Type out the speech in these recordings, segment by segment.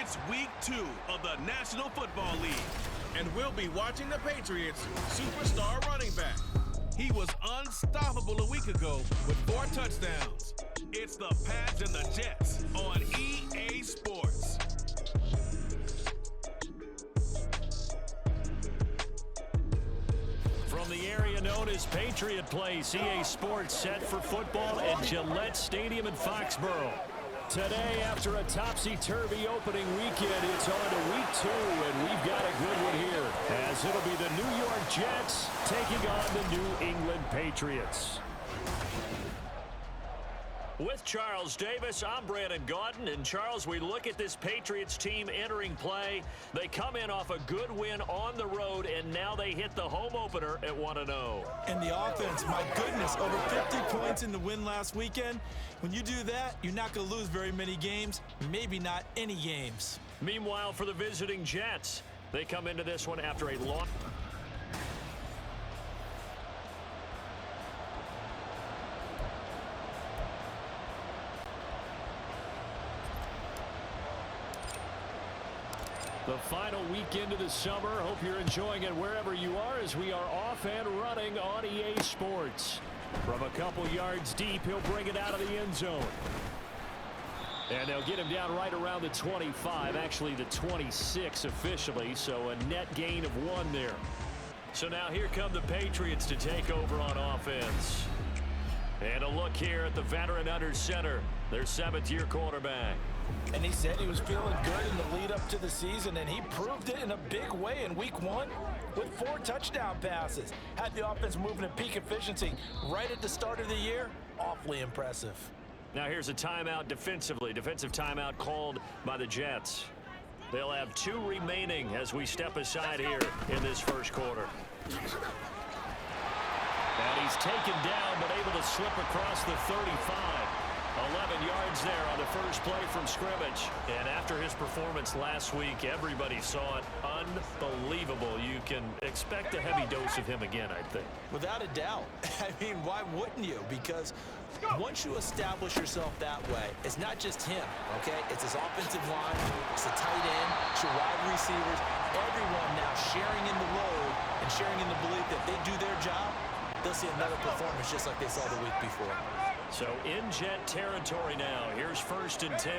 It's week 2 of the National Football League, and we'll be watching the Patriots' superstar running back. He was unstoppable a week ago with 4 touchdowns. It's the Pats and the Jets on EA Sports. From the area known as Patriot Place, EA Sports set for football at Gillette Stadium in Foxborough. Today, after a topsy-turvy opening weekend, it's on to week 2, and we've got a good one here, as it'll be the New York Jets taking on the New England Patriots. With Charles Davis, I'm Brandon Gaudin. And Charles, we look at this Patriots team entering play. They come in off a good win on the road, and now they hit the home opener at 1-0. And the offense, my goodness, over 50 points in the win last weekend. When you do that, you're not going to lose very many games, maybe not any games. Meanwhile, for the visiting Jets, they come into this one after a long... The final weekend of the summer. Hope you're enjoying it wherever you are as we are off and running on EA Sports. From a couple yards deep, he'll bring it out of the end zone. And they'll get him down right around the 25, actually the 26 officially, so a net gain of 1 there. So now here come the Patriots to take over on offense. And a look here at the veteran under center, their 7th-year quarterback. And he said he was feeling good in the lead up to the season, and he proved it in a big way in week 1 with 4 touchdown passes. Had the offense moving at peak efficiency right at the start of the year. Awfully impressive. Now here's a timeout defensively. Defensive timeout called by the Jets. They'll have 2 remaining as we step aside here in this first quarter. And he's taken down but able to slip across the 35. 11 yards there on the first play from scrimmage. And after his performance last week, everybody saw it. Unbelievable. You can expect a heavy dose of him again, I think. Without a doubt. I mean, why wouldn't you? Because once you establish yourself that way, it's not just him, okay? It's his offensive line, it's the tight end, it's your wide receivers, everyone now sharing in the load and sharing in the belief that they do their job, they'll see another performance just like they saw the week before. So in Jet territory now. Here's 1st and 10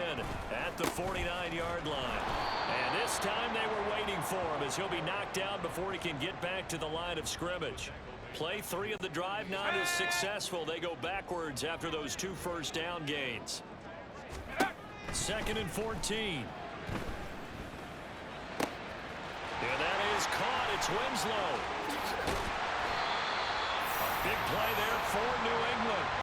at the 49-yard line. And this time they were waiting for him as he'll be knocked down before he can get back to the line of scrimmage. Play 3 of the drive not as successful. They go backwards after those 2 first down gains. 2nd and 14. And that is caught. It's Winslow. A big play there for New England.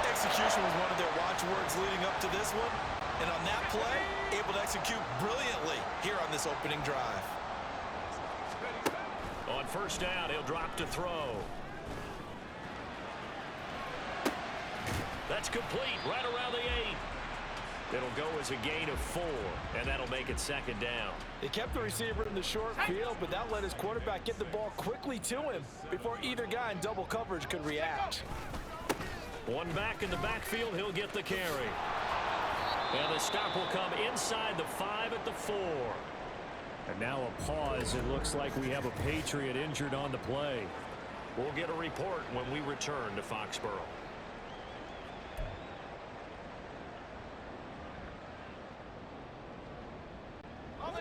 Execution was one of their watchwords leading up to this one. And on that play, able to execute brilliantly here on this opening drive. On 1st down, he'll drop to throw. That's complete right around the 8. It'll go as a gain of 4, and that'll make it 2nd down. They kept the receiver in the short field, but that let his quarterback get the ball quickly to him before either guy in double coverage could react. One back in the backfield, he'll get the carry. And the stop will come inside the 5 at the 4. And now a pause. It looks like we have a Patriot injured on the play. We'll get a report when we return to Foxborough.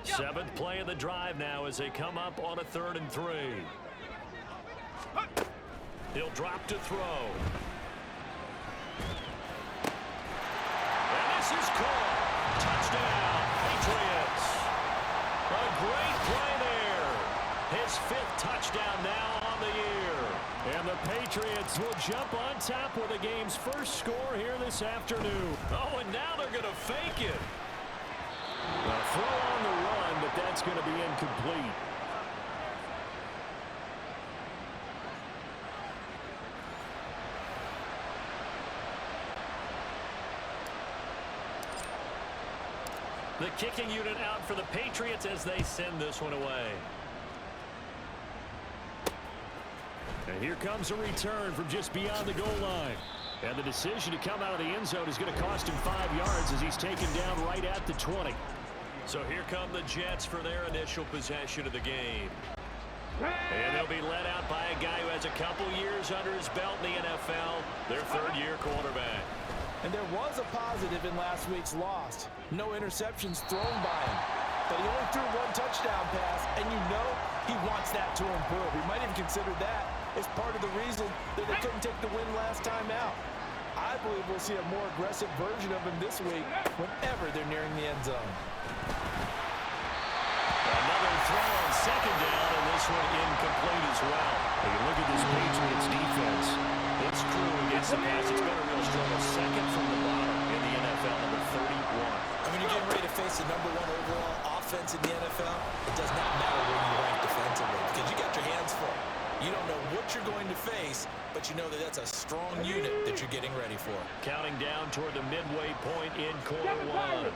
Seventh play of the drive now as they come up on a 3rd and 3. He'll drop to throw. And this is caught. Touchdown, Patriots. A great play there. His 5th touchdown now on the year. And the Patriots will jump on top with the game's first score here this afternoon. Oh, and now they're going to fake it. A throw on the run, but that's going to be incomplete. The kicking unit out for the Patriots as they send this one away. And here comes a return from just beyond the goal line. And the decision to come out of the end zone is going to cost him 5 yards as he's taken down right at the 20. So here come the Jets for their initial possession of the game. And they'll be led out by a guy who has a couple years under his belt in the NFL, their third-year quarterback. And there was a positive in last week's loss. No interceptions thrown by him. But he only threw 1 touchdown pass, and you know he wants that to improve. We might even consider that as part of the reason that they couldn't take the win last time out. I believe we'll see a more aggressive version of him this week whenever they're nearing the end zone. Another throw on second down, and this one incomplete as well. Hey, look at this Patriots defense. It's true against the pass. It's been a real struggle. Second from the bottom in the NFL, number 31. I mean, you're getting ready to face the #1 overall offense in the NFL. It does not matter where you rank defensively because you got your hands full. You don't know what you're going to face, but you know that that's a strong unit that you're getting ready for. Counting down toward the midway point in quarter one.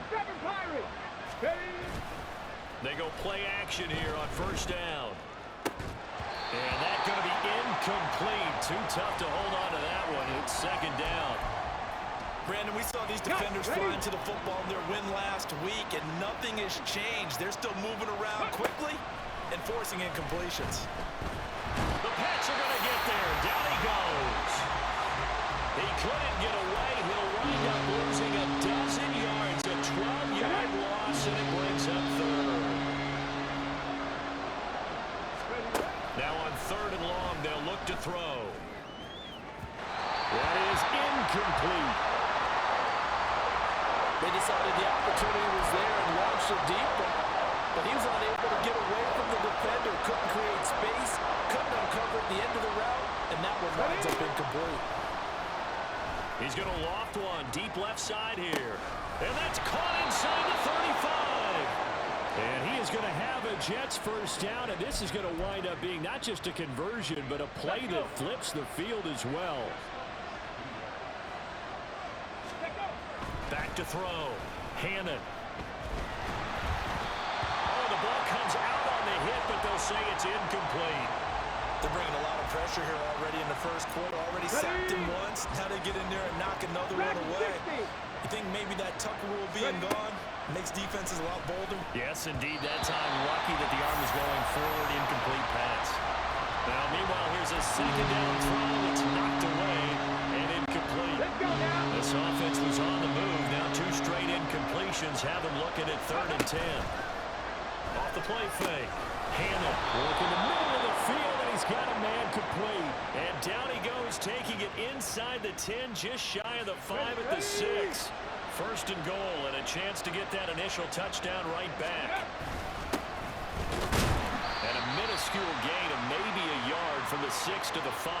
They go play action here on first down. And that's going to be incomplete. Too tough to hold on to that one. It's second down. Brandon, we saw these defenders flying to the football in their win last week, and nothing has changed. They're still moving around quickly and forcing incompletions. The Pats are going to get there. Down he goes. He couldn't get away. He'll wind up losing a dozen yards. A 12-yard loss, and it brings up third. Now on third and long, they'll look to throw. That is incomplete. They decided the opportunity was there and launched a deep ball, but he was unable to get away from the defender, couldn't create space, couldn't uncover at the end of the route, and that one winds up incomplete. He's going to loft one deep left side here. And that's caught inside the 35. And he is going to have a Jets first down, and this is going to wind up being not just a conversion, but a play that flips the field as well. Back to throw. Hannon. Oh, the ball comes out on the hit, but they'll say it's incomplete. They're bringing a lot of pressure here already in the first quarter. Already sacked him once. Now they get in there and knock another one away. You think maybe that Tucker rule being gone makes defenses a lot bolder? Yes, indeed. That time, lucky that the arm was going forward. Incomplete pass. Now, meanwhile, here's a second down throw that's knocked away and incomplete. This offense was on the move. Now 2 straight incompletions have them looking at 3rd and 10. Off the play fake. Hannon working the middle of the field, and he's got a man complete. And down he goes, taking it inside the 10, just shy of the 5 at the 6. First and goal, and a chance to get that initial touchdown right back. And a minuscule gain of maybe a yard from the 6 to the 5.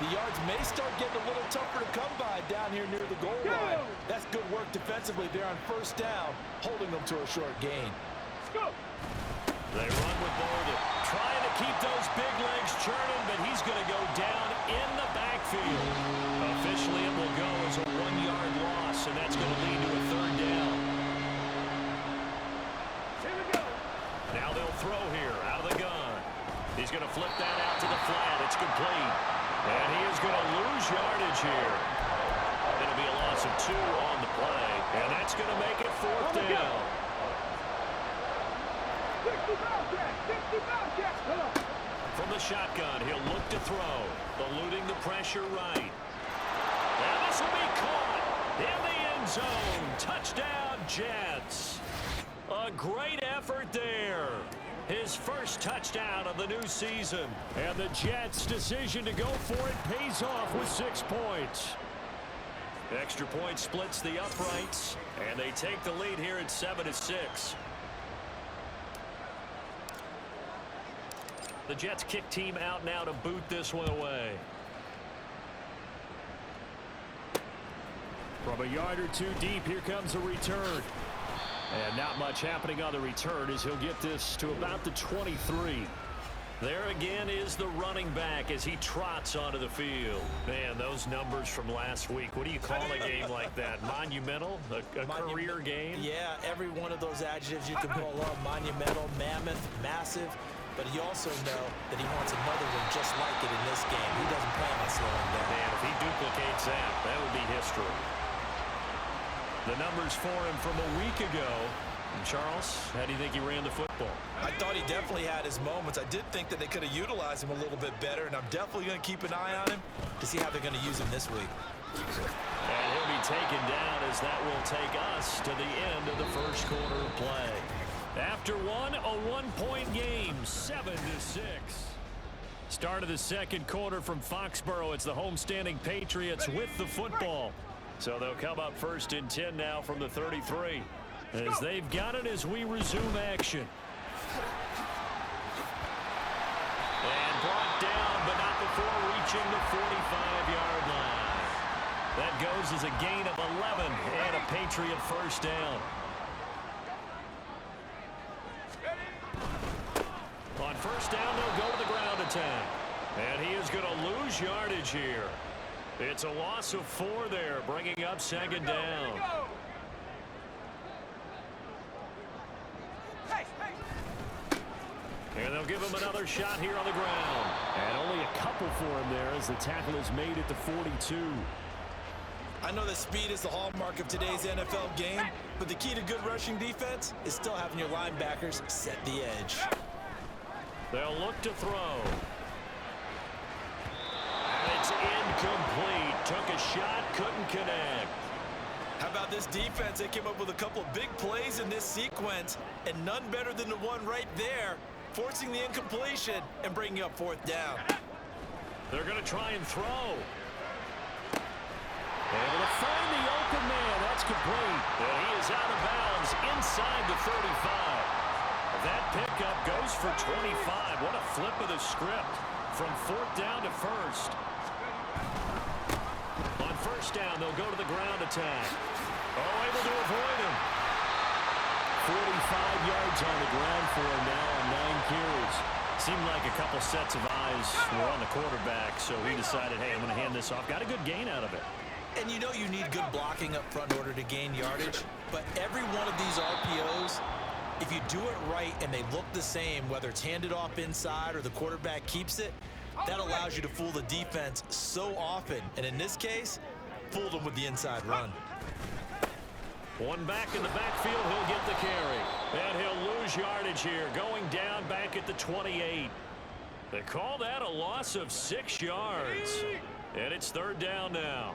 The yards may start getting a little tougher to come by down here near the goal line. That's good work defensively there on first down, holding them to a short gain. They run with Bolden, trying to keep those big legs churning, but he's going to go down in the backfield. Officially, it will go as a 1-yard loss, and that's going to lead to a 3rd down. Here we go. Now they'll throw here out of the gun. He's going to flip that out to the flat. It's complete. And he is going to lose yardage here. It'll be a loss of 2 on the play, and that's going to make it 4th down. 60 Bowcat. From the shotgun, he'll look to throw, eluding the pressure right. And this will be caught in the end zone. Touchdown, Jets. A great effort there. His first touchdown of the new season. And the Jets' decision to go for it pays off with 6 points. Extra point splits the uprights, and they take the lead here at 7-6. The Jets kick team out now to boot this one away. From a yard or 2 deep, here comes a return. And not much happening on the return as he'll get this to about the 23. There again is the running back as he trots onto the field. Man, those numbers from last week. What do you call a game like that? Monumental? A career game? Yeah, every one of those adjectives you can pull up. Monumental, mammoth, massive. but you also know that he wants another one just like it in this game. He doesn't plan on slowing down. Man, if he duplicates that, that would be history. The numbers for him from a week ago. And Charles, how do you think he ran the football? I thought he definitely had his moments. I did think that they could have utilized him a little bit better, and I'm definitely going to keep an eye on him to see how they're going to use him this week. And he'll be taken down as that will take us to the end of the first quarter of play. After one, a one-point game, 7-6. Start of the second quarter from Foxborough. It's the homestanding Patriots with the football. So they'll come up first and 10 now from the 33. As they've got it as we resume action. And brought down, but not before reaching the 45-yard line. That goes as a gain of 11 and a Patriot first down. On first down, they'll go to the ground attack. And he is going to lose yardage here. It's a loss of 4 there, bringing up second down. And they'll give him another shot here on the ground. And only a couple for him there as the tackle is made at the 42. I know that speed is the hallmark of today's NFL game, but the key to good rushing defense is still having your linebackers set the edge. They'll look to throw. And it's incomplete. Took a shot, couldn't connect. How about this defense? They came up with a couple of big plays in this sequence, and none better than the one right there, forcing the incompletion and bringing up fourth down. They're going to try and throw. Able to find the open man. That's complete. And he is out of bounds inside the 35. That pickup goes for 25. What a flip of the script from fourth down to first. On first down, they'll go to the ground attack. Oh, able to avoid him. 45 yards on the ground for him now on 9 carries. Seemed like a couple sets of eyes were on the quarterback, so he decided, hey, I'm going to hand this off. Got a good gain out of it. And you know you need good blocking up front in order to gain yardage, but every one of these RPOs, if you do it right and they look the same, whether it's handed off inside or the quarterback keeps it, that allows you to fool the defense so often. And in this case, fooled them with the inside run. One back in the backfield, he'll get the carry. And he'll lose yardage here, going down back at the 28. They call that a loss of 6 yards. And it's third down now.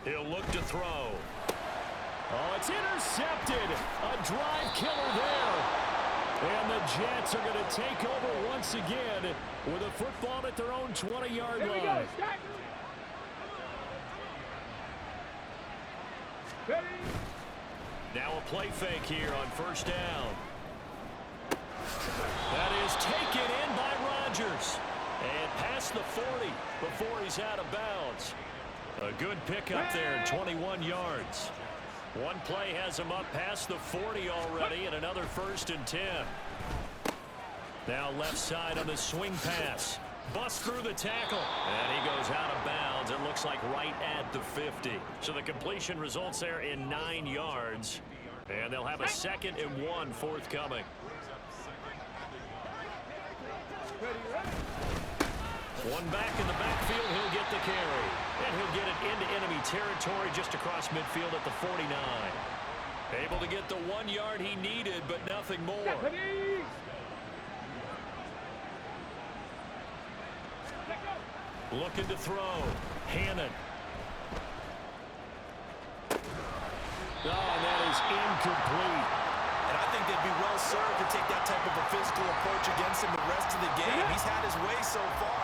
He'll look to throw. Oh, it's intercepted. A drive killer there. And the Jets are going to take over once again with a football at their own 20-yard line. Now a play fake here on first down. That is taken in by Rodgers. And past the 40 before he's out of bounds. A good pickup there, 21 yards. One play has him up past the 40 already, and another first and 10. Now left side on the swing pass. Busts through the tackle. And he goes out of bounds. It looks like right at the 50. So the completion results there in 9 yards. And they'll have a 2nd and 1 forthcoming. One back in the backfield, he'll get the carry. And he'll get it into enemy territory just across midfield at the 49. Able to get the 1 yard he needed, but nothing more. Looking to throw. Hannon. Oh, and that is incomplete. And I think they'd be well served to take that type of a physical approach against him the rest of the game. He's had his way so far.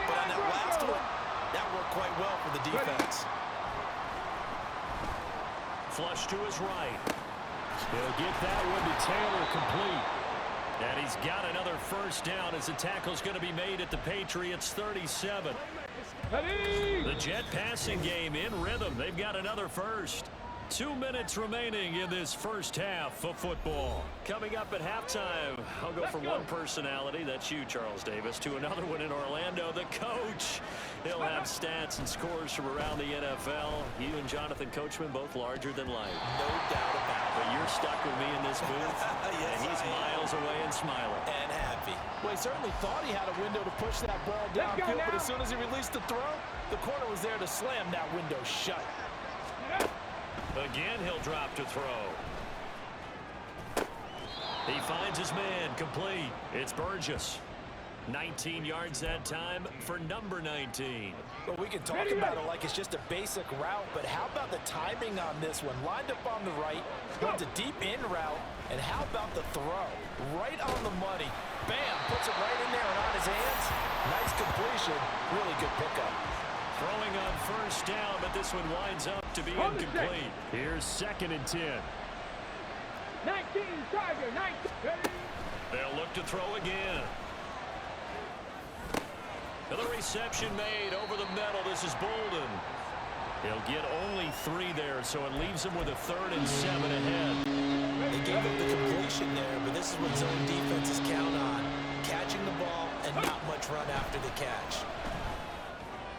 But on that last one, that worked quite well for the defense. Flush to his right. He'll get that one to Taylor complete. And he's got another first down as the tackle's going to be made at the Patriots 37. The Jet passing game in rhythm. They've got another first. 2 minutes remaining in this first half of football. Coming up at halftime, I'll go from one personality, that's you, Charles Davis, to another one in Orlando, the coach. He'll have stats and scores from around the NFL. You and Jonathan Coachman both larger than life. No doubt about it. But you're stuck with me in this booth, Yes, and he's miles away and smiling. And happy. Well, he certainly thought he had a window to push that ball downfield, but as soon as he released the throw, the corner was there to slam that window shut. Again, he'll drop to throw. He finds his man, complete. It's Burgess. 19 yards that time for number 19. Well, we can talk about it like it's just a basic route, but how about the timing on this one? Lined up on the right, runs a deep in route, and how about the throw? Right on the money. Bam, puts it right in there and on his hands. Nice completion. Really good pickup. Throwing on first down, but this one winds up to be incomplete. Here's 2nd and 10. 19, Tiger, 19. They'll look to throw again. The reception made over the middle. This is Bolden. He'll get only 3 there, so it leaves him with a 3rd and 7 ahead. They gave up the completion there, but this is what zone defenses count on. Catching the ball and not much run after the catch.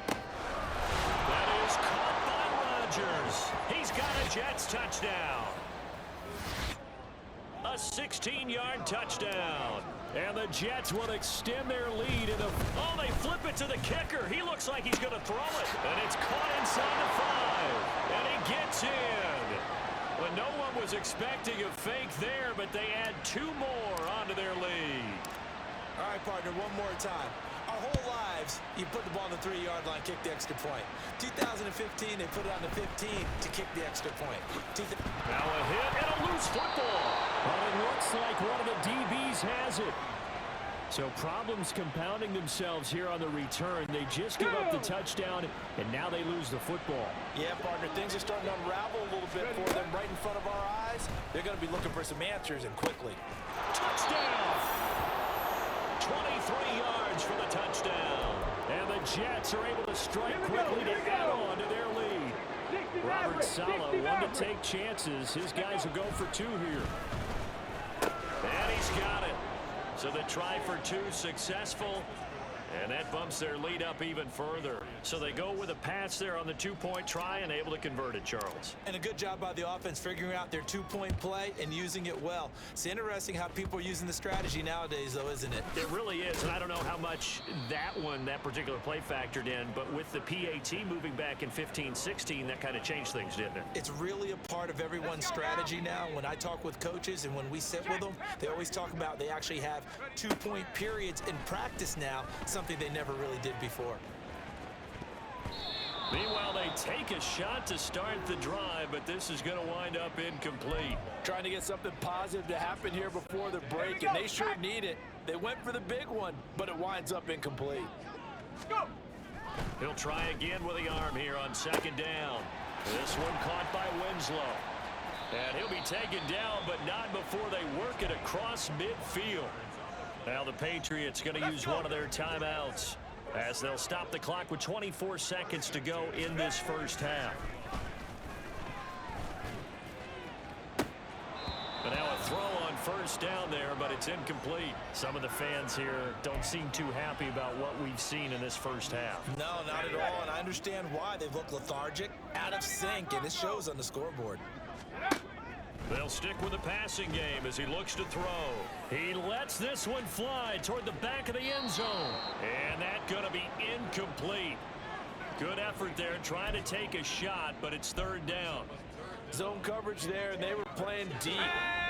That is caught by Rodgers. He's got a Jets touchdown. A 16-yard touchdown. And the Jets will extend their lead. Oh, they flip it to the kicker. He looks like he's going to throw it. And it's caught inside the 5. And he gets in. Well, no one was expecting a fake there, but they add 2 more onto their lead. All right, partner, one more time. Our whole lives, you put the ball on the 3-yard line, kick the extra point. 2015, they put it on the 15 to kick the extra point. Now a hit and a loose football. But it looks like one of the DBs has it. So problems compounding themselves here on the return. They just give up the touchdown, and now they lose the football. Yeah, partner, things are starting to unravel a little bit for them right in front of our eyes. They're going to be looking for some answers, and quickly. Touchdown! 23 yards for the touchdown. And the Jets are able to strike quickly to add on to their lead. Robert Saleh wanted to take chances. His guys will go for 2 here. And he's got it. So the try for 2 successful. And that bumps their lead up even further. So they go with a pass there on the 2-point try and able to convert it, Charles. And a good job by the offense figuring out their 2-point play and using it well. It's interesting how people are using the strategy nowadays, though, isn't it? It really is, and I don't know how much that particular play factored in, but with the PAT moving back in 15-16, that kind of changed things, didn't it? It's really a part of everyone's strategy now. When I talk with coaches and when we sit with them, they always talk about they actually have 2-point periods in practice now, something they never really did before. Meanwhile, they take a shot to start the drive, but this is going to wind up incomplete. Trying to get something positive to happen here before the break, and they sure need it. They went for the big one, but it winds up incomplete. He'll try again with the arm here on 2nd down. This one caught by Winslow. And he'll be taken down, but not before they work it across midfield. Now the Patriots going to use one of their timeouts as they'll stop the clock with 24 seconds to go in this first half. But now a throw on first down there, but it's incomplete. Some of the fans here don't seem too happy about what we've seen in this first half. No, not at all, and I understand why. They look lethargic, out of sync, and it shows on the scoreboard. They'll stick with the passing game as he looks to throw. He lets this one fly toward the back of the end zone. And that's going to be incomplete. Good effort there trying to take a shot, but it's 3rd down. Zone coverage there, and they were playing deep.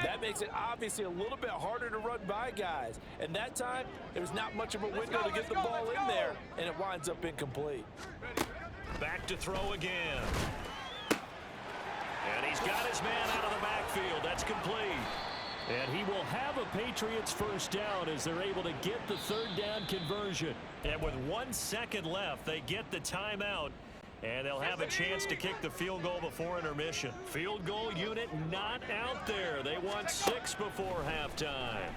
That makes it obviously a little bit harder to run by guys. And that time, there's not much of a window to get the ball in there, and it winds up incomplete. Back to throw again. And he's got his man out of the backfield. That's complete. And he will have a Patriots first down as they're able to get the 3rd down conversion. And with 1 second left, they get the timeout. And they'll have a chance to kick the field goal before intermission. Field goal unit not out there. They want 6 before halftime.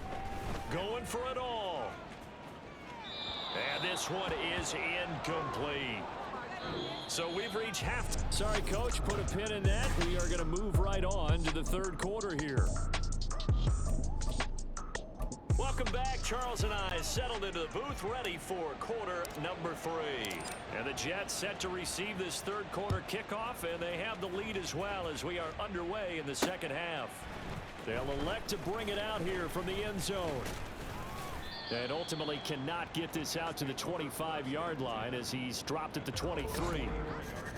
Going for it all. And this one is incomplete. So we've reached half. Sorry, Coach, put a pin in that. We are going to move right on to the third quarter here. Welcome back. Charles and I settled into the booth, ready for quarter number 3. And the Jets set to receive this third quarter kickoff, and they have the lead as well as we are underway in the second half. They'll elect to bring it out here from the end zone. And ultimately cannot get this out to the 25-yard line as he's dropped at the 23.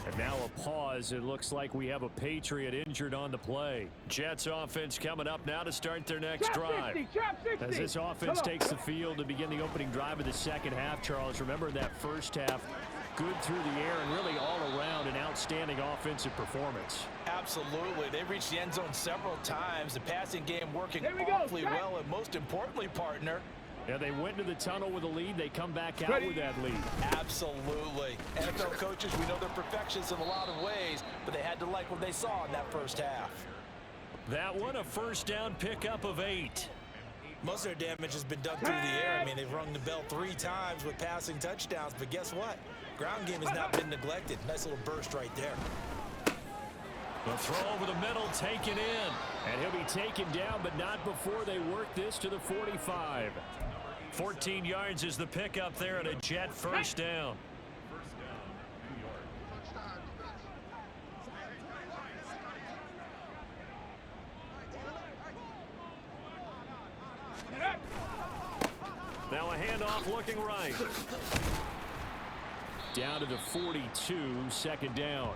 And now a pause. It looks like we have a Patriot injured on the play. Jets offense coming up now to start their next drive. 60, as this offense takes the field to begin the opening drive of the second half, Charles, remember that first half, good through the air and really all around an outstanding offensive performance. Absolutely. They reached the end zone several times. The passing game working awfully well, and most importantly, partner, yeah, they went into the tunnel with a lead. They come back out with that lead. Absolutely. NFL coaches, we know they're perfectionists in a lot of ways, but they had to like what they saw in that first half. That one, a first down pickup of 8. Most of their damage has been done through the air. I mean, they've rung the bell 3 times with passing touchdowns, but guess what? Ground game has not been neglected. Nice little burst right there. The throw over the middle taken in. And he'll be taken down, but not before they work this to the 45. 14 yards is the pickup there at a Jet first down. Now a handoff looking right. Down to the 42, second down.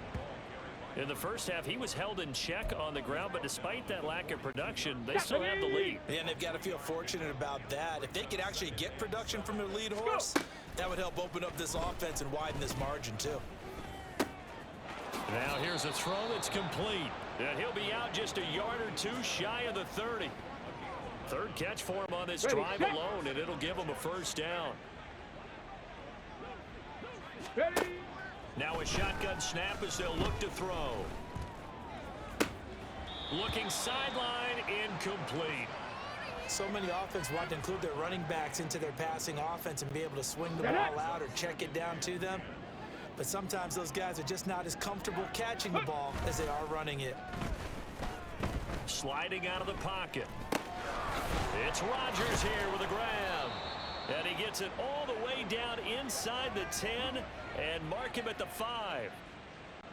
In the first half, he was held in check on the ground, but despite that lack of production, they still have the lead. And they've got to feel fortunate about that. If they could actually get production from their lead horse, that would help open up this offense and widen this margin, too. Now here's a throw that's complete. And he'll be out just a yard or 2 shy of the 30. Third catch for him on this drive alone, and it'll give him a first down. Ready. Now a shotgun snap as they'll look to throw. Looking sideline, incomplete. So many offenses want to include their running backs into their passing offense and be able to swing the ball out or check it down to them. But sometimes those guys are just not as comfortable catching the ball as they are running it. Sliding out of the pocket. It's Rodgers here with a grab. And he gets it all the way down inside the 10 and mark him at the 5.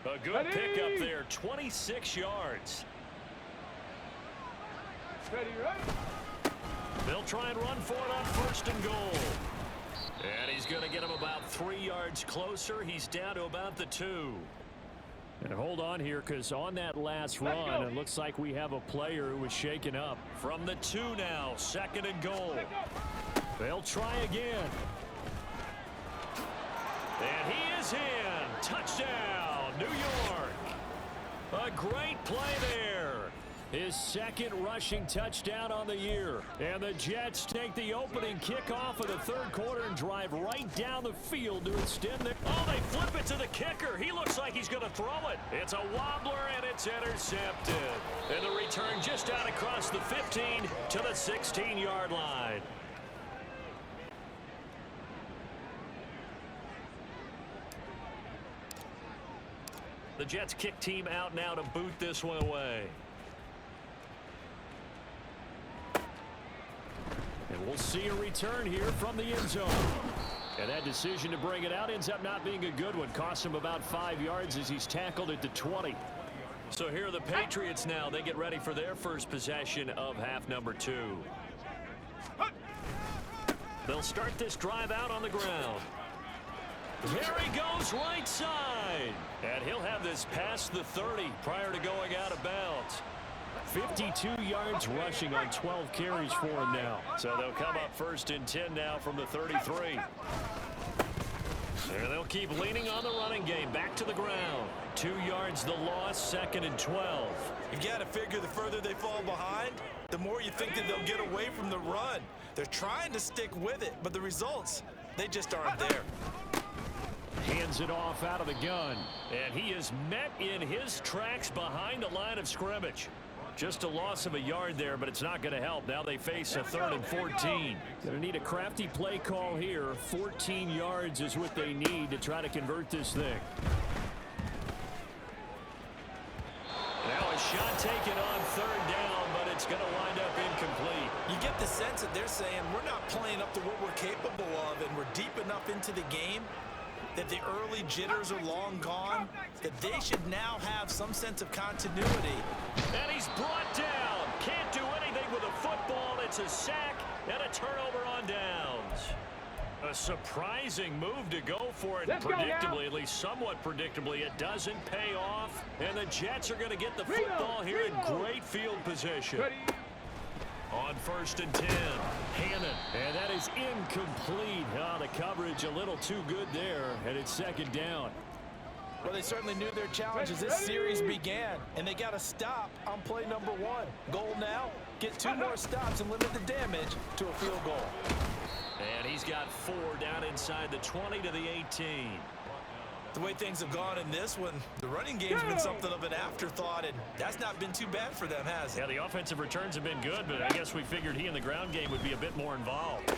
A good pickup there, 26 yards. Ready, right? They'll try and run for it on first and goal. And he's going to get him about 3 yards closer. He's down to about the 2. And hold on here, because on that last run, it looks like we have a player who was shaken up. From the 2 now, second and goal. They'll try again. And he is in. Touchdown, New York. A great play there. His second rushing touchdown on the year. And the Jets take the opening kickoff of the third quarter and drive right down the field to extend their... Oh, they flip it to the kicker. He looks like he's going to throw it. It's a wobbler, and it's intercepted. And the return just out across the 15 to the 16-yard line. The Jets kick team out now to boot this one away. And we'll see a return here from the end zone. And that decision to bring it out ends up not being a good one. Costs him about 5 yards as he's tackled at the 20. So here are the Patriots now. They get ready for their first possession of half number 2. They'll start this drive out on the ground. There he goes right side. And he'll have this past the 30 prior to going out of bounds. 52 yards rushing on 12 carries for him now. So they'll come up first and 10 now from the 33. And they'll keep leaning on the running game. Back to the ground. 2 yards the loss, second and 12. You've got to figure the further they fall behind, the more you think that they'll get away from the run. They're trying to stick with it, but the results, they just aren't there. Hands it off out of the gun. And he is met in his tracks behind the line of scrimmage. Just a loss of a yard there, but it's not going to help. Now they face a 3rd and 14. Going to need a crafty play call here. 14 yards is what they need to try to convert this thing. Now a shot taken on 3rd down, but it's going to wind up incomplete. You get the sense that they're saying we're not playing up to what we're capable of, and we're deep enough into the game that the early jitters are long gone, that they should now have some sense of continuity. And he's brought down. Can't do anything with a football. It's a sack and a turnover on downs. A surprising move to go for it. Predictably, at least somewhat predictably, it doesn't pay off. And the Jets are going to get the football here in great field position. On 1st and 10, Hannon, and that is incomplete. The coverage a little too good there, and it's 2nd down. Well, they certainly knew their challenge as this series began, and they got to stop on play number 1. Goal now, get 2 more stops and limit the damage to a field goal. And he's got 4 down inside the 20 to the 18. The way things have gone in this one, the running game's been something of an afterthought, and that's not been too bad for them, has it? Yeah, the offensive returns have been good, but I guess we figured he in the ground game would be a bit more involved.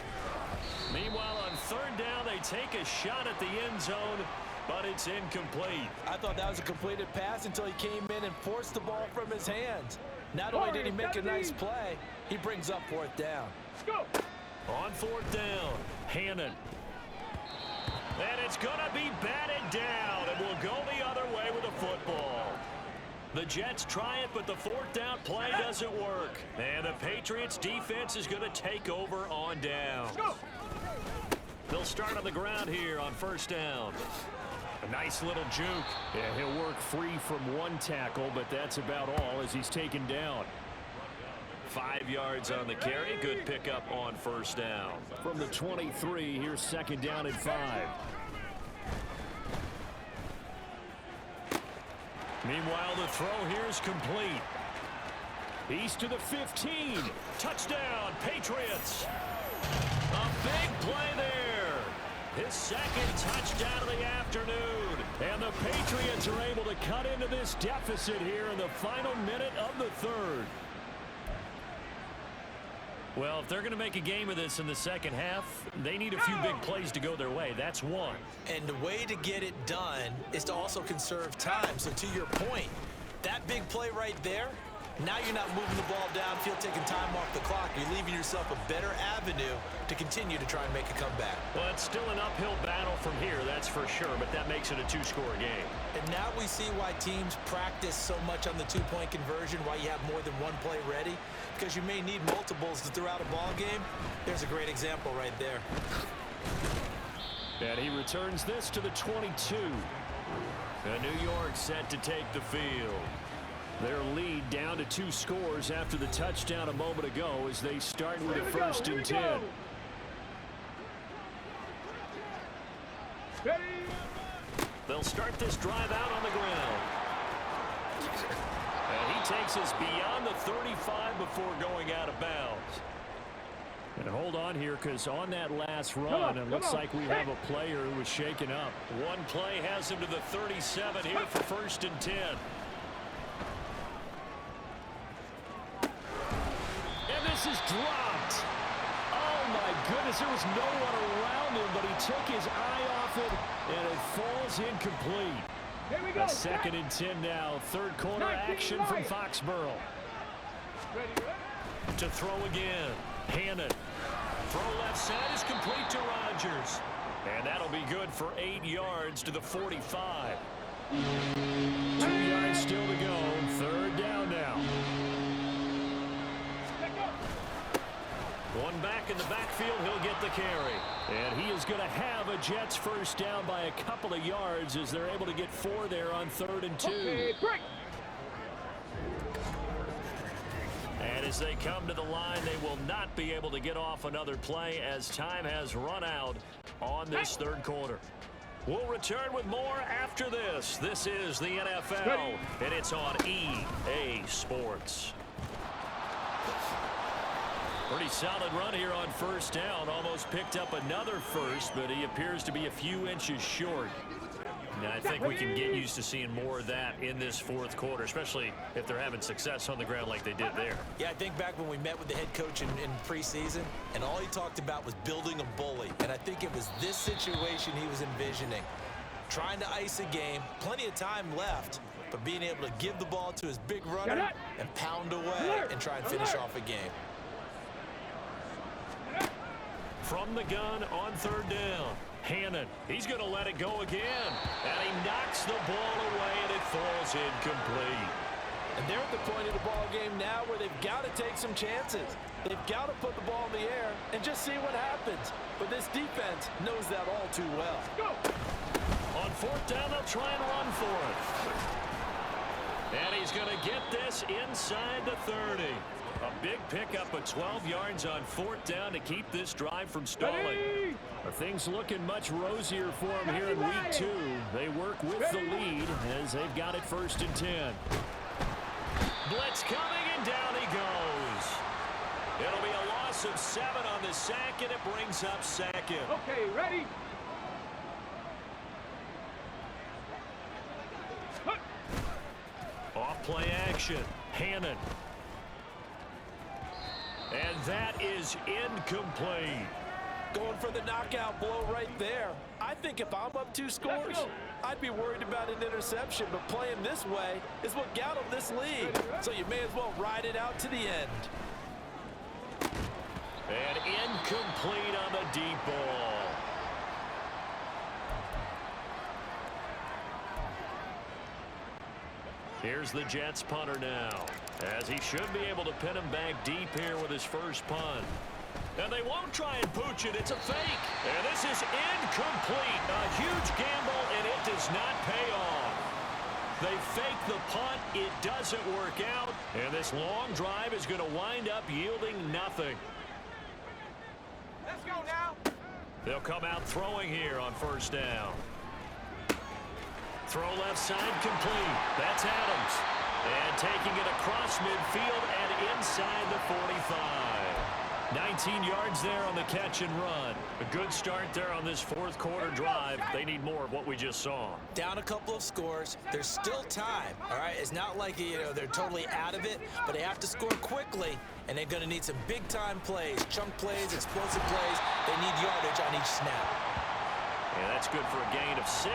Meanwhile, on 3rd down, they take a shot at the end zone, but it's incomplete. I thought that was a completed pass until he came in and forced the ball from his hands. Not only did he make a nice play, he brings up 4th down. Go. On 4th down, Hannon. And it's going to be batted down, and we'll go the other way with the football. The Jets try it, but the 4th down play doesn't work. And the Patriots defense is going to take over on downs. They'll start on the ground here on 1st down. A nice little juke. Yeah, he'll work free from 1 tackle, but that's about all as he's taken down. 5 yards on the carry. Good pickup on 1st down. From the 23, here's 2nd down and 5. Meanwhile, the throw here is complete. He's to the 15. Touchdown, Patriots. A big play there. His 2nd touchdown of the afternoon. And the Patriots are able to cut into this deficit here in the final minute of the 3rd. Well, if they're going to make a game of this in the 2nd half, they need a few big plays to go their way. That's one. And the way to get it done is to also conserve time. So to your point, that big play right there, now you're not moving the ball downfield, taking time off the clock. You're leaving yourself a better avenue to continue to try and make a comeback. Well, it's still an uphill battle from here, that's for sure, but that makes it a 2-score game. And now we see why teams practice so much on the 2-point conversion, why you have more than 1 play ready, because you may need multiples throughout a ball game. There's a great example right there. And he returns this to the 22. And New York set to take the field. Their lead down to 2 scores after the touchdown a moment ago as they start with a 1st and 10. Ready. They'll start this drive out on the ground. And he takes us beyond the 35 before going out of bounds. And hold on here, because on that last run, it looks like we have a player who was shaken up. One play has him to the 37 here for 1st and 10. And this is dropped. Oh, my goodness, there was no one around him, but he took his eye off it, and it falls incomplete. Here we go. A 2nd and 10 now. 3rd quarter action from Foxborough. Ready. To throw again. Hannon. Throw left side is complete to Rodgers. And that'll be good for 8 yards to the 45. 2 yards still to go. 3rd down now. One back in the backfield, he'll get the carry. And he is going to have a Jets 1st down by a couple of yards as they're able to get 4 there on 3rd and 2. Okay, break. And as they come to the line, they will not be able to get off another play as time has run out on this 3rd quarter. We'll return with more after this. This is the NFL, and it's on EA Sports. Pretty solid run here on 1st down. Almost picked up another 1st, but he appears to be a few inches short. And I think we can get used to seeing more of that in this fourth quarter, especially if they're having success on the ground like they did there. Yeah, I think back when we met with the head coach in preseason, and all he talked about was building a bully. And I think it was this situation he was envisioning. Trying to ice a game, plenty of time left, but being able to give the ball to his big runner and pound away and try and finish off a game. From the gun on third down. Hannon, he's going to let it go again. And he knocks the ball away, and it falls incomplete. And they're at the point of the ball game now where they've got to take some chances. They've got to put the ball in the air and just see what happens. But this defense knows that all too well. Go! On fourth down, they'll try and run for it. And he's going to get this inside the 30. A big pickup of 12 yards on fourth down to keep this drive from stalling. Ready! Things looking much rosier for them here in week 2. They work with the lead as they've got it 1st and 10. Blitz coming, and down he goes. It'll be a loss of 7 on the sack, and it brings up 2nd. Okay, ready? Off play action. Hannon. And that is incomplete. Going for the knockout blow right there. I think if I'm up 2 scores, I'd be worried about an interception, but playing this way is what got them this lead. So you may as well ride it out to the end. And incomplete on the deep ball. Here's the Jets punter now, as he should be able to pin him back deep here with his first punt. And they won't try and pooch it. It's a fake. And this is incomplete. A huge gamble, and it does not pay off. They fake the punt. It doesn't work out. And this long drive is going to wind up yielding nothing. Let's go now. They'll come out throwing here on first down. Throw left side complete. That's Adams. And taking it across midfield and inside the 45. 19 yards there on the catch and run. A good start there on this fourth quarter drive. They need more of what we just saw. Down a couple of scores. There's still time, all right? It's not like, they're totally out of it, but they have to score quickly, and they're going to need some big-time plays, chunk plays, explosive plays. They need yardage on each snap. And that's good for a gain of 6,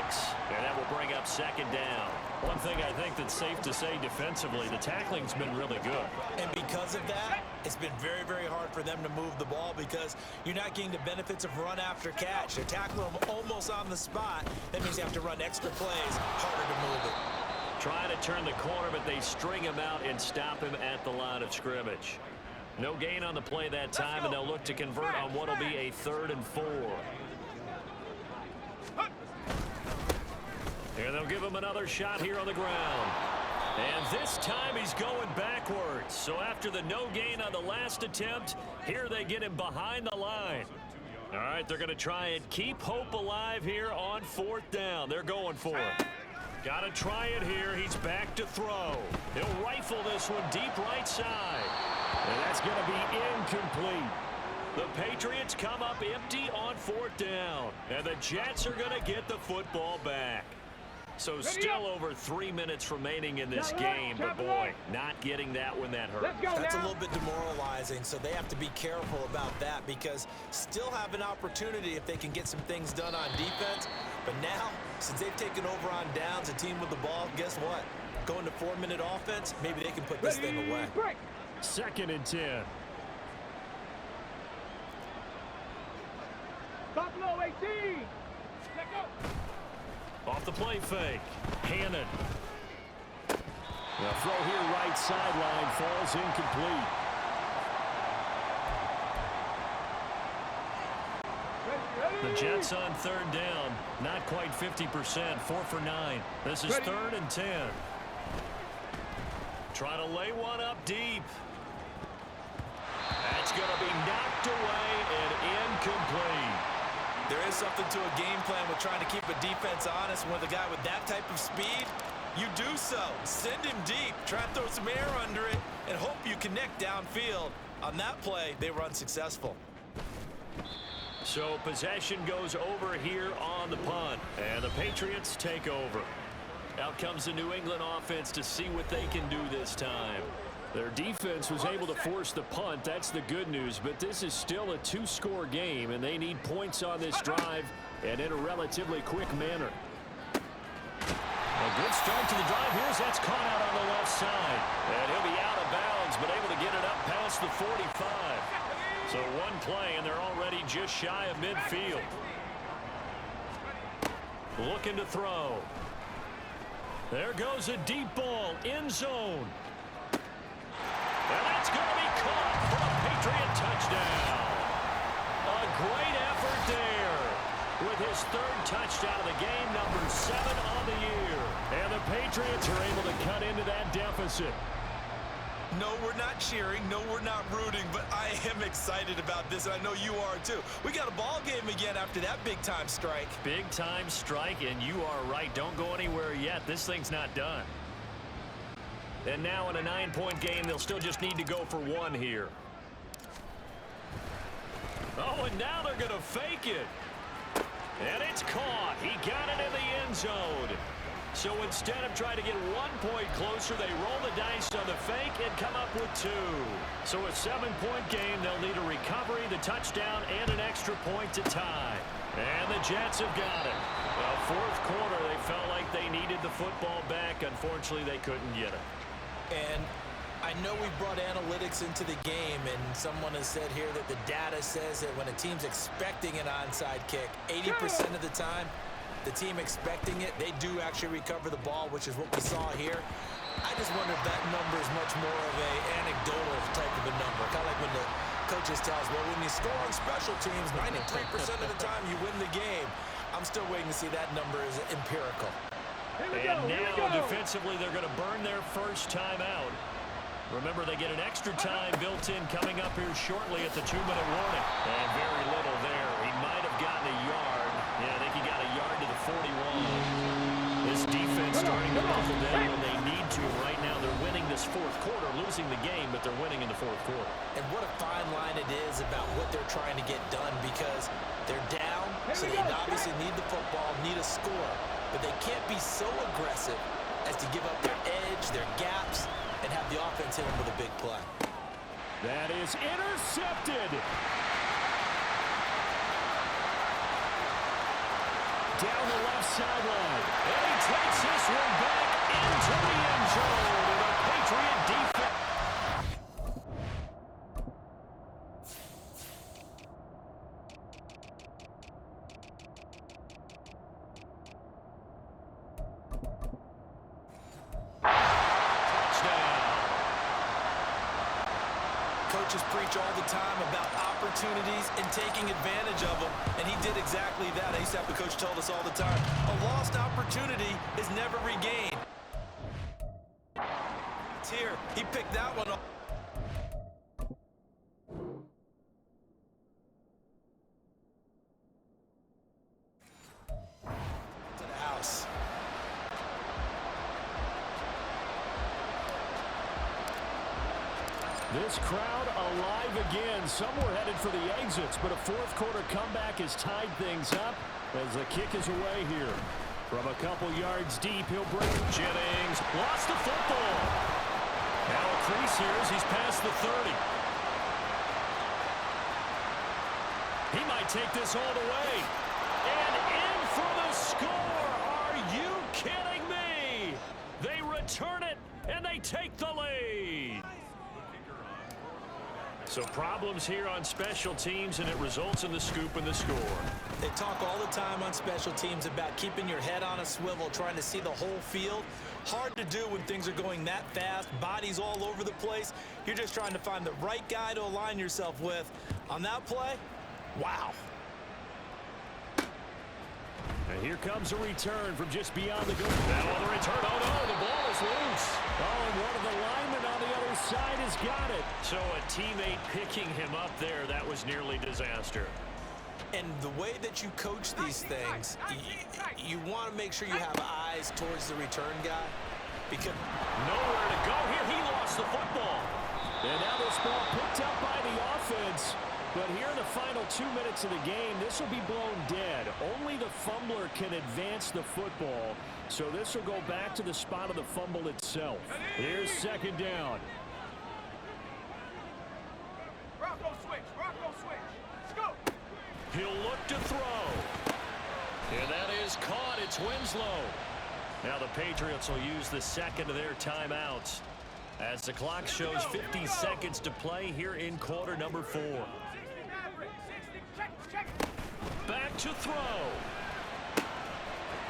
and that will bring up 2nd down. One thing I think that's safe to say defensively, the tackling's been really good. And because of that, it's been very, very hard for them to move the ball because you're not getting the benefits of run after catch. They're tackling them almost on the spot. That means you have to run extra plays, harder to move it. Trying to turn the corner, but they string him out and stop him at the line of scrimmage. No gain on the play that time, and they'll look to convert on what will be a 3rd and 4. And they'll give him another shot here on the ground. And this time he's going backwards. So after the no gain on the last attempt, here they get him behind the line. All right, they're going to try and keep hope alive here on 4th down. They're going for it. Got to try it here. He's back to throw. He'll rifle this one deep right side. And that's going to be incomplete. The Patriots come up empty on 4th down. And the Jets are going to get the football back. So still over 3 minutes remaining in this game, but boy, not getting that when that hurt. That's a little bit demoralizing, so they have to be careful about that because still have an opportunity if they can get some things done on defense. But now, since they've taken over on downs, a team with the ball, guess what? Going to 4-minute offense, maybe they can put this thing away. 2nd and 10. Buffalo 18. Let go. Off the play fake. Hannon. The throw here right sideline falls incomplete. The Jets on 3rd down. Not quite 50%. 4 for 9. This is 3rd and 10. Trying to lay one up deep. That's going to be knocked away and incomplete. There is something to a game plan with trying to keep a defense honest. With a guy with that type of speed, you do so. Send him deep. Try and throw some air under it and hope you connect downfield. On that play, they were unsuccessful. So possession goes over here on the punt. And the Patriots take over. Out comes the New England offense to see what they can do this time. Their defense was able to force the punt. That's the good news. But this is still a two-score game, and they need points on this drive and in a relatively quick manner. A good start to the drive here as that's caught out on the left side. And he'll be out of bounds, but able to get it up past the 45. So one play, and they're already just shy of midfield. Looking to throw. There goes a deep ball, end zone. And that's going to be caught for a Patriot touchdown. A great effort there with his third touchdown of the game, number 7 on the year. And the Patriots are able to cut into that deficit. No, we're not cheering. No, we're not rooting, but I am excited about this, and I know you are too. We got a ball game again after that big-time strike. Big-time strike, and you are right. Don't go anywhere yet. This thing's not done. And now in a 9-point game, they'll still just need to go for one here. Oh, and now they're going to fake it. And it's caught. He got it in the end zone. So instead of trying to get 1 point closer, they roll the dice on the fake and come up with 2. So a 7-point game, they'll need a recovery, the touchdown, and an extra point to tie. And the Jets have got it. Well, fourth quarter, they felt like they needed the football back. Unfortunately, they couldn't get it. And I know we brought analytics into the game, and someone has said here that the data says that when a team's expecting an onside kick, 80% of the time, the team expecting it, they do actually recover the ball, which is what we saw here. I just wonder if that number is much more of a anecdotal type of a number. Kind of like when the coaches tell us, well, when you score on special teams, 93% of the time you win the game. I'm still waiting to see that number is empirical. And now, defensively, they're going to burn their first time out. Remember, they get an extra time built in coming up here shortly at the 2-minute warning. And very little there. He might have gotten a yard. Yeah, I think he got a yard to the 41. This defense starting to buckle down when they need to. Right now, they're winning this fourth quarter, losing the game, but they're winning in the fourth quarter. And what a fine line it is about what they're trying to get done, because they're down, so they obviously need the football, need a score. But they can't be so aggressive as to give up their edge, their gaps, and have the offense hit them with a big play. That is intercepted. Down the left sideline. And he takes this one back into the end zone. And a Patriot defense. Coaches preach all the time about opportunities and taking advantage of them, and he did exactly that. I used to have the coach tell us all the time, a lost opportunity is never regained. It's here. He picked that one up. To the house. This crowd alive again. Some were headed for the exits, but a fourth quarter comeback has tied things up as the kick is away here. From a couple yards deep, he'll bring it. Jennings lost the football. Now a crease here as he's past the 30. He might take this all the way. And in for the score. Are you kidding me? They return it, and they take the lead. So problems here on special teams, and it results in the scoop and the score. They talk all the time on special teams about keeping your head on a swivel, trying to see the whole field. Hard to do when things are going that fast, bodies all over the place. You're just trying to find the right guy to align yourself with. On that play, wow. And here comes a return from just beyond the goal. Now on the return, oh no, the ball is loose. Oh, and one of the linemen on the other side has got it. So a teammate picking him up there, that was nearly disaster. And the way that you coach these things, you want to make sure you have eyes towards the return guy. Because nowhere to go here. He lost the football. And now this ball picked up by the offense. But here in the final 2 minutes of the game, this will be blown dead. Only the fumbler can advance the football, so this will go back to the spot of the fumble itself. Here's second down. Rocco switch. Rocco switch. Let's go. He'll look to throw. And that is caught. It's Winslow. Now the Patriots will use the second of their timeouts as the clock shows 50 seconds to play here in quarter number 4. 60 Maverick. 60. Check. Back to throw.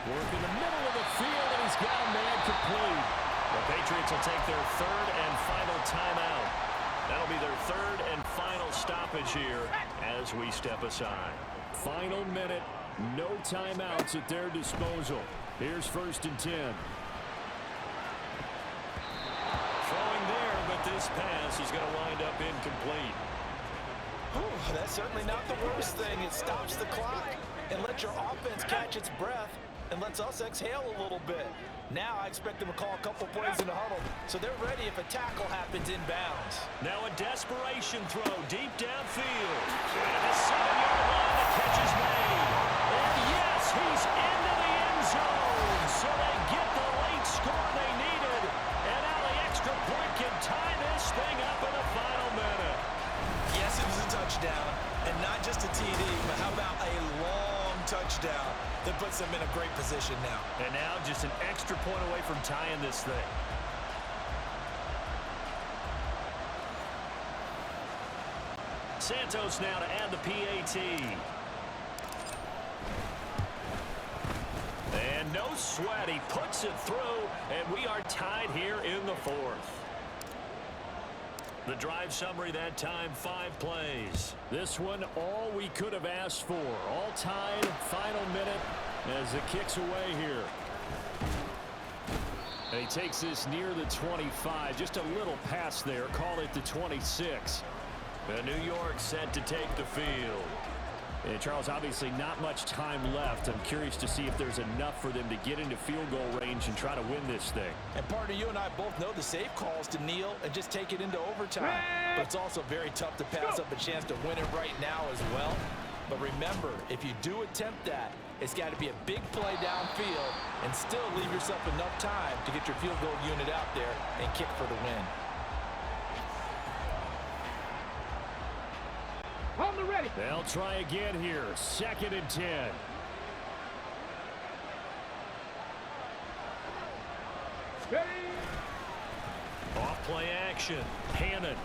Work in the middle of the field, and he's got a man complete. The Patriots will take their third and final timeout. That'll be their third and final stoppage here as we step aside. Final minute, no timeouts at their disposal. Here's first and 10. Throwing there, but this pass is going to wind up incomplete. Ooh, that's certainly not the worst thing. It stops the clock and lets your offense catch its breath and lets us exhale a little bit. Now I expect them to call a couple plays in the huddle, so they're ready if a tackle happens inbounds. Now a desperation throw deep downfield. And at the 7-yard line, the catch is made. And yes, he's into the end zone. So they get the late score they needed. And now the extra point can tie this thing up in the final minute. Yes, it was a touchdown, and not just a TD, but how about a long touchdown that puts them in a great position now. And now just an extra point away from tying this thing. Santos now to add the PAT. And no sweat, he puts it through, and we are tied here in the fourth. The drive summary that time, 5 plays. This one, all we could have asked for. All tied, final minute as it kicks away here. And he takes this near the 25. Just a little pass there. Call it the 26. And New York set to take the field. And Charles, obviously not much time left. I'm curious to see if there's enough for them to get into field goal range and try to win this thing. And partner, you and I both know the safe calls to kneel and just take it into overtime. But it's also very tough to pass up a chance to win it right now as well. But remember, if you do attempt that, it's got to be a big play downfield and still leave yourself enough time to get your field goal unit out there and kick for the win. On the ready. They'll try again here. Second and 10. Ready. Off play action. Hannon.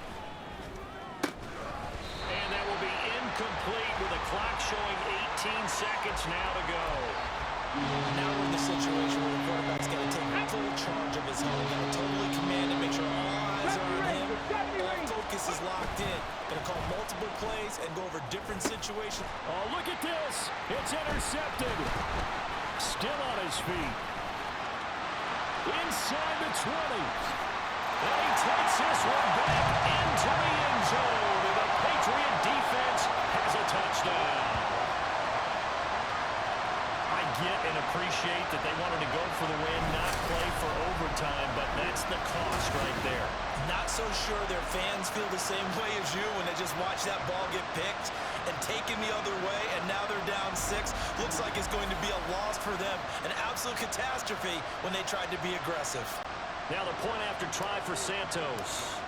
And that will be incomplete with the clock showing 18 seconds now to go. Now we're in the situation where the quarterback's got to take full charge of his home. Got to totally command and make sure all eyes are on him. All focus is locked in. Going to call multiple plays and go over different situations. Oh, look at this. It's intercepted. Still on his feet. Inside the 20. And he takes this one back into the end zone. And the Patriot defense has a touchdown. I get and appreciate that they wanted to go for the win, not play for overtime, but that's the cost right there. Not so sure their fans feel the same way as you when they just watch that ball get picked and taken the other way, and now they're down 6. Looks like it's going to be a loss for them. An absolute catastrophe when they tried to be aggressive. Now the point after try for Santos.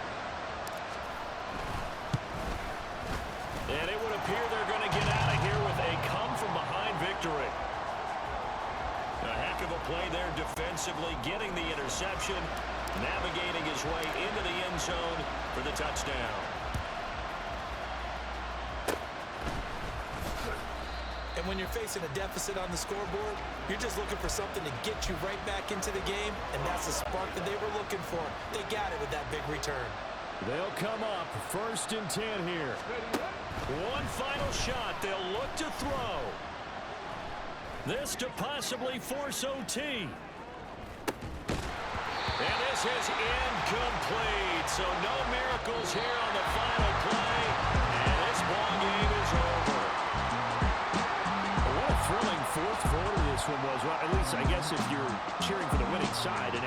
And it would appear they're going to get out of here with a come-from-behind victory. A heck of a play there defensively, getting the interception, navigating his way into the end zone for the touchdown. And when you're facing a deficit on the scoreboard, you're just looking for something to get you right back into the game, and that's the spark that they were looking for. They got it with that big return. They'll come up first and 10 here. One final shot. They'll look to throw. This to possibly force OT. And this is incomplete. So no miracles here on the final play. And this ball game is over. What a thrilling fourth quarter this one was. Well, at least I guess if you're cheering for the winning side, an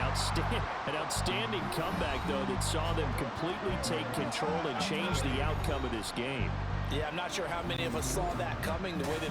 outstanding comeback, though, that saw them completely take control and change the outcome of this game. Yeah, I'm not sure how many of us saw that coming, the way they